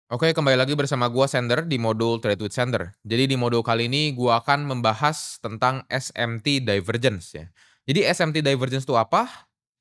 Oke, kembali lagi bersama gua Sender di modul Trade with Sender. Jadi di modul kali ini gua akan membahas tentang SMT Divergence ya. Jadi SMT Divergence itu apa?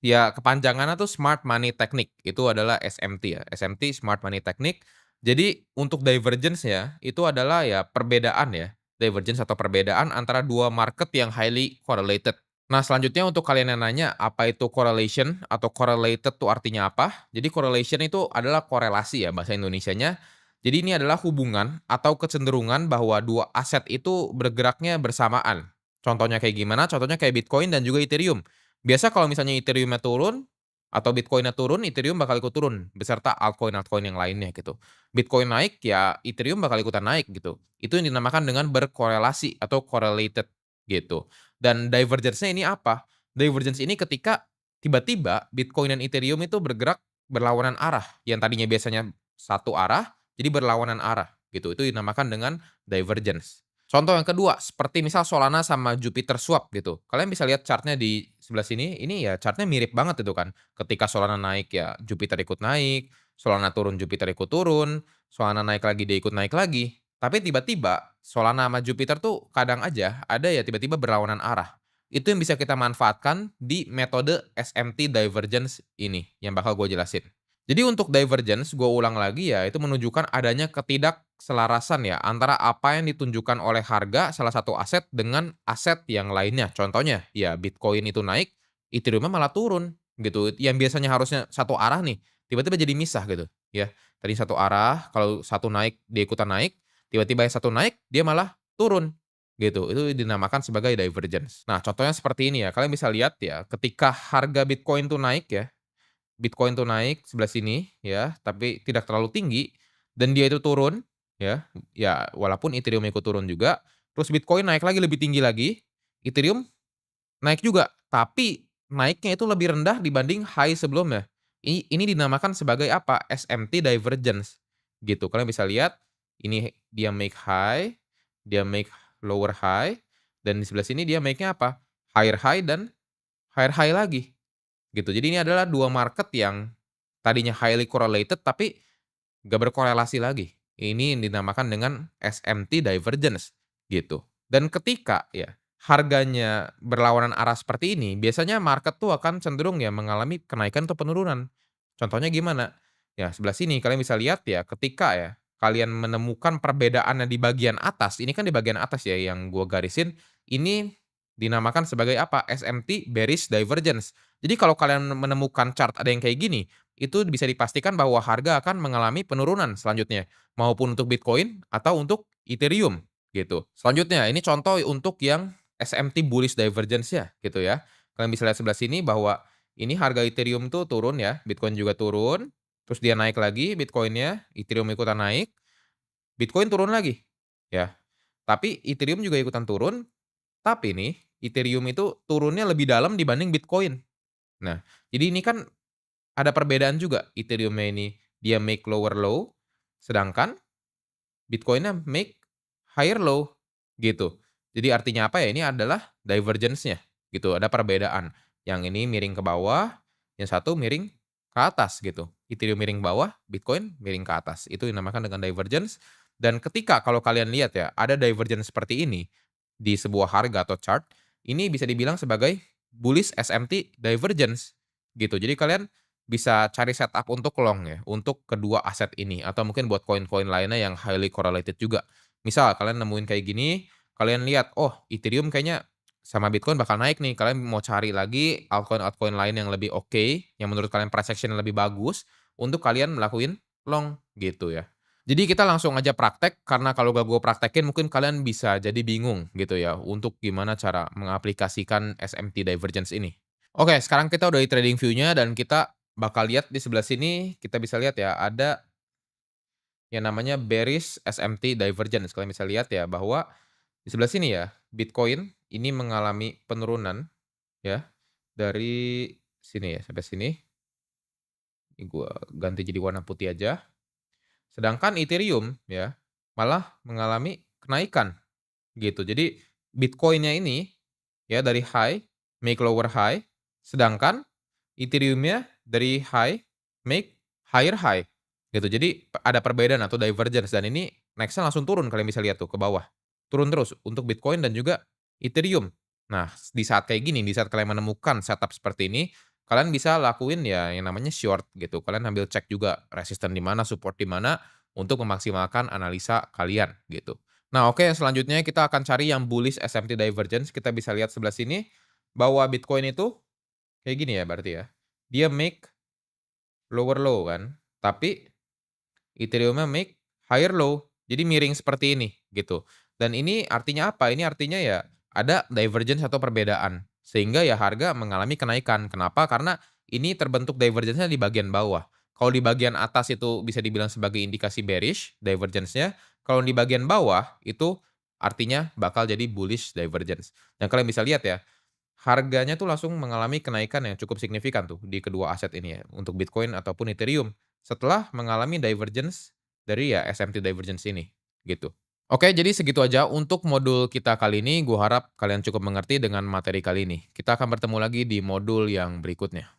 Ya kepanjangannya tuh Smart Money Technique. Itu adalah SMT ya. SMT Smart Money Technique. Jadi untuk divergence ya, itu adalah ya perbedaan ya. Divergence atau perbedaan antara dua market yang highly correlated. Nah, selanjutnya untuk kalian yang nanya, apa itu correlation atau correlated tuh artinya apa? Jadi correlation itu adalah korelasi ya bahasa Indonesianya. Jadi ini adalah hubungan atau kecenderungan bahwa dua aset itu bergeraknya bersamaan. Contohnya kayak gimana? Contohnya kayak Bitcoin dan juga Ethereum. Biasa kalau misalnya Ethereum-nya turun atau Bitcoin-nya turun, Ethereum bakal ikut turun beserta altcoin-altcoin yang lainnya gitu. Bitcoin naik ya Ethereum bakal ikutan naik gitu. Itu yang dinamakan dengan berkorelasi atau correlated gitu. Dan divergence-nya ini apa? Divergence ini ketika tiba-tiba Bitcoin dan Ethereum itu bergerak berlawanan arah. Yang tadinya biasanya satu arah, jadi berlawanan arah gitu. Itu dinamakan dengan divergence. Contoh yang kedua, seperti misal Solana sama Jupiter Swap gitu. Kalian bisa lihat chartnya di sebelah sini, ini ya chartnya mirip banget itu kan. Ketika Solana naik ya Jupiter ikut naik, Solana turun Jupiter ikut turun, Solana naik lagi dia ikut naik lagi. Tapi tiba-tiba Solana sama Jupiter tuh kadang aja ada ya tiba-tiba berlawanan arah. Itu yang bisa kita manfaatkan di metode SMT divergence ini yang bakal gue jelasin. Jadi untuk divergence, gue ulang lagi ya, itu menunjukkan adanya ketidakselarasan ya antara apa yang ditunjukkan oleh harga salah satu aset dengan aset yang lainnya. Contohnya, ya Bitcoin itu naik, Ethereum malah turun gitu. Yang biasanya harusnya satu arah nih, tiba-tiba jadi misah gitu. Ya, tadi satu arah, kalau satu naik dia ikutan naik, tiba-tiba yang satu naik dia malah turun gitu. Itu dinamakan sebagai divergence. Nah, contohnya seperti ini ya. Kalian bisa lihat ya, ketika harga Bitcoin tuh naik ya, Bitcoin tuh naik sebelah sini ya, tapi tidak terlalu tinggi dan dia itu turun ya, ya walaupun Ethereum ikut turun juga, terus Bitcoin naik lagi lebih tinggi lagi, Ethereum naik juga, tapi naiknya itu lebih rendah dibanding high sebelumnya. Ini dinamakan sebagai apa? SMT divergence gitu. Kalian bisa lihat ini dia make high, dia make lower high, dan di sebelah sini dia make-nya apa? Higher high dan higher high lagi. Gitu. Jadi ini adalah 2 market yang tadinya highly correlated tapi nggak berkorelasi lagi. Ini yang dinamakan dengan SMT divergence gitu. Dan ketika ya harganya berlawanan arah seperti ini, biasanya market tuh akan cenderung ya mengalami kenaikan atau penurunan. Contohnya gimana? Ya sebelah sini kalian bisa lihat ya ketika ya kalian menemukan perbedaannya di bagian atas, ini kan di bagian atas ya yang gua garisin, ini dinamakan sebagai apa? SMT bearish divergence. Jadi kalau kalian menemukan chart ada yang kayak gini, itu bisa dipastikan bahwa harga akan mengalami penurunan selanjutnya, maupun untuk Bitcoin atau untuk Ethereum gitu. Selanjutnya ini contoh untuk yang SMT bullish divergence ya gitu ya. Kalian bisa lihat sebelah sini bahwa ini harga Ethereum tuh turun ya, Bitcoin juga turun, terus dia naik lagi Bitcoin-nya, Ethereum ikutan naik, Bitcoin turun lagi ya. Tapi Ethereum juga ikutan turun, tapi nih Ethereum itu turunnya lebih dalam dibanding Bitcoin. Nah, jadi ini kan ada perbedaan juga, Ethereum-nya ini dia make lower low, sedangkan Bitcoin-nya make higher low, gitu. Jadi artinya apa ya, ini adalah divergence-nya, gitu, ada perbedaan. Yang ini miring ke bawah, yang satu miring ke atas gitu. Ethereum miring bawah, Bitcoin miring ke atas. Itu dinamakan dengan divergence. Dan ketika kalau kalian lihat ya, ada divergence seperti ini di sebuah harga atau chart, ini bisa dibilang sebagai bullish SMT divergence, gitu. Jadi kalian bisa cari setup untuk long ya, untuk kedua aset ini atau mungkin buat koin-koin lainnya yang highly correlated juga. Misal kalian nemuin kayak gini, kalian lihat, oh Ethereum kayaknya sama Bitcoin bakal naik nih, kalian mau cari lagi altcoin-altcoin lain yang lebih oke, yang menurut kalian price action lebih bagus, untuk kalian melakukan long gitu ya. Jadi kita langsung aja praktek, karena kalau gak gue praktekin mungkin kalian bisa jadi bingung gitu ya, untuk gimana cara mengaplikasikan SMT divergence ini. Oke, sekarang kita udah di trading view-nya dan kita bakal lihat di sebelah sini, kita bisa lihat ya, ada yang namanya bearish SMT divergence. Kalian bisa lihat ya, bahwa di sebelah sini ya, Bitcoin ini mengalami penurunan ya, dari sini ya, sampai sini. Ini gua ganti jadi warna putih aja. Sedangkan Ethereum ya, malah mengalami kenaikan gitu. Jadi Bitcoin-nya ini ya dari high, make lower high, sedangkan Ethereum-nya dari high, make higher high. gitu. Jadi ada perbedaan atau divergence dan ini next-nya langsung turun kalian bisa lihat tuh ke bawah. Turun terus untuk Bitcoin dan juga Ethereum. Nah, di saat kayak gini, di saat kalian menemukan setup seperti ini, kalian bisa lakuin ya yang namanya short gitu. Kalian ambil cek juga resisten di mana, support di mana untuk memaksimalkan analisa kalian gitu. Nah, oke, selanjutnya kita akan cari yang bullish SMT divergence. Kita bisa lihat sebelah sini bahwa Bitcoin itu kayak gini ya berarti ya. Dia make lower low kan, tapi Ethereum-nya make higher low, jadi miring seperti ini, gitu. Dan ini artinya apa? Ini artinya ya ada divergence atau perbedaan, sehingga ya harga mengalami kenaikan. Kenapa? Karena ini terbentuk divergence-nya di bagian bawah. Kalau di bagian atas itu bisa dibilang sebagai indikasi bearish divergence-nya, kalau di bagian bawah itu artinya bakal jadi bullish divergence. Dan kalian bisa lihat ya, harganya tuh langsung mengalami kenaikan yang cukup signifikan tuh di kedua aset ini ya, untuk Bitcoin ataupun Ethereum, setelah mengalami divergence dari ya SMT divergence ini, gitu. Oke, jadi segitu aja untuk modul kita kali ini, gua harap kalian cukup mengerti dengan materi kali ini. Kita akan bertemu lagi di modul yang berikutnya.